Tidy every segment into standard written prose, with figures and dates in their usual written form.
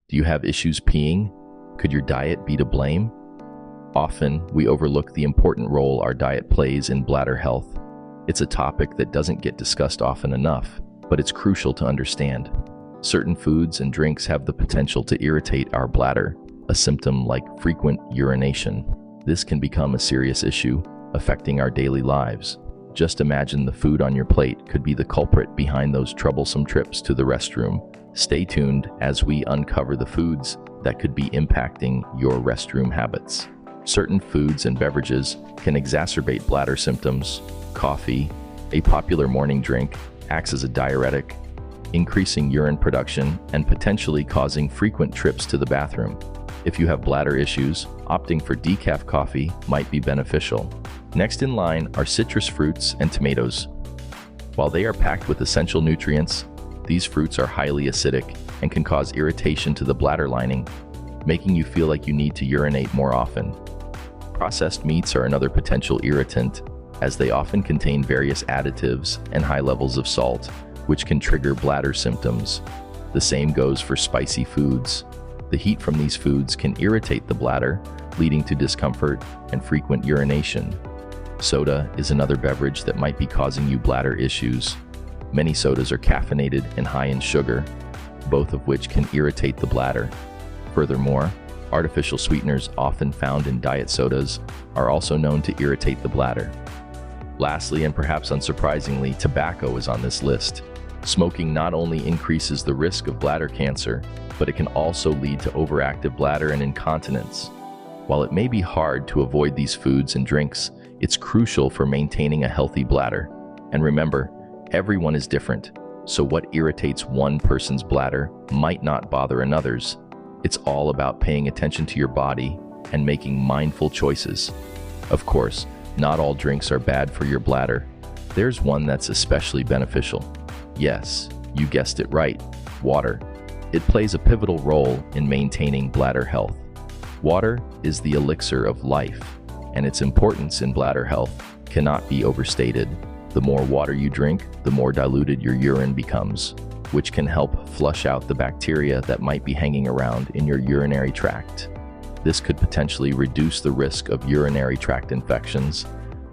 Do you have issues peeing? Could your diet be to blame? Often, we overlook the important role our diet plays in bladder health. It's a topic that doesn't get discussed often enough, but it's crucial to understand. Certain foods and drinks have the potential to irritate our bladder, a symptom like frequent urination. This can become a serious issue, affecting our daily lives. Just imagine the food on your plate could be the culprit behind those troublesome trips to the restroom. Stay tuned as we uncover the foods that could be impacting your restroom habits. Certain foods and beverages can exacerbate bladder symptoms. Coffee, a popular morning drink, acts as a diuretic, increasing urine production and potentially causing frequent trips to the bathroom. If you have bladder issues, opting for decaf coffee might be beneficial. Next in line are citrus fruits and tomatoes. While they are packed with essential nutrients, these fruits are highly acidic and can cause irritation to the bladder lining, making you feel like you need to urinate more often. Processed meats are another potential irritant, as they often contain various additives and high levels of salt, which can trigger bladder symptoms. The same goes for spicy foods. The heat from these foods can irritate the bladder, leading to discomfort and frequent urination. Soda is another beverage that might be causing you bladder issues. Many sodas are caffeinated and high in sugar, both of which can irritate the bladder. Furthermore, artificial sweeteners often found in diet sodas are also known to irritate the bladder. Lastly, and perhaps unsurprisingly, tobacco is on this list. Smoking not only increases the risk of bladder cancer, but it can also lead to overactive bladder and incontinence. While it may be hard to avoid these foods and drinks, it's crucial for maintaining a healthy bladder. And remember, everyone is different, so what irritates one person's bladder might not bother another's. It's all about paying attention to your body and making mindful choices. Of course, not all drinks are bad for your bladder. There's one that's especially beneficial. Yes, you guessed it right, water. It plays a pivotal role in maintaining bladder health. Water is the elixir of life, and its importance in bladder health cannot be overstated. The more water you drink, the more diluted your urine becomes, which can help flush out the bacteria that might be hanging around in your urinary tract. This could potentially reduce the risk of urinary tract infections,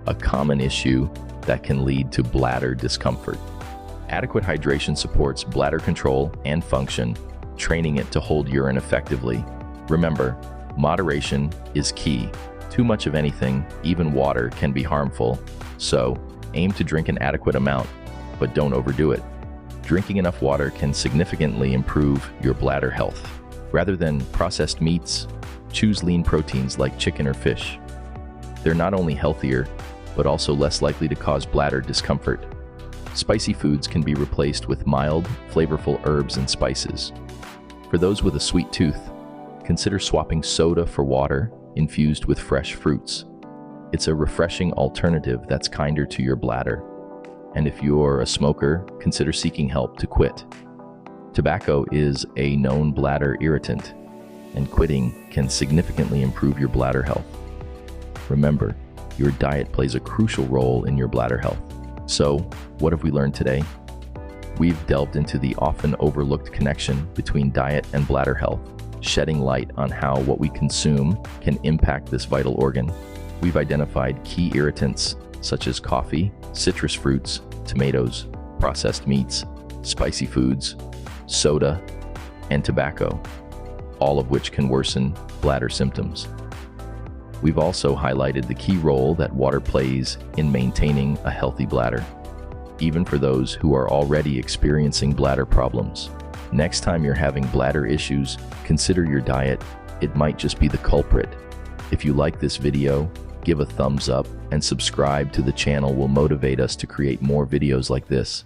a common issue that can lead to bladder discomfort. Adequate hydration supports bladder control and function, training it to hold urine effectively. Remember, moderation is key. Too much of anything, even water, can be harmful, so aim to drink an adequate amount, but don't overdo it. Drinking enough water can significantly improve your bladder health. Rather than processed meats, choose lean proteins like chicken or fish. They're not only healthier, but also less likely to cause bladder discomfort. Spicy foods can be replaced with mild, flavorful herbs and spices. For those with a sweet tooth, consider swapping soda for water infused with fresh fruits. It's a refreshing alternative that's kinder to your bladder. And if you're a smoker, consider seeking help to quit. Tobacco is a known bladder irritant, and quitting can significantly improve your bladder health. Remember, your diet plays a crucial role in your bladder health. So, what have we learned today? We've delved into the often overlooked connection between diet and bladder health, shedding light on how what we consume can impact this vital organ. We've identified key irritants such as coffee, citrus fruits, tomatoes, processed meats, spicy foods, soda, and tobacco, all of which can worsen bladder symptoms. We've also highlighted the key role that water plays in maintaining a healthy bladder, even for those who are already experiencing bladder problems. Next time you're having bladder issues, consider your diet. It might just be the culprit. If you like this video, give a thumbs up and subscribe to the channel will motivate us to create more videos like this.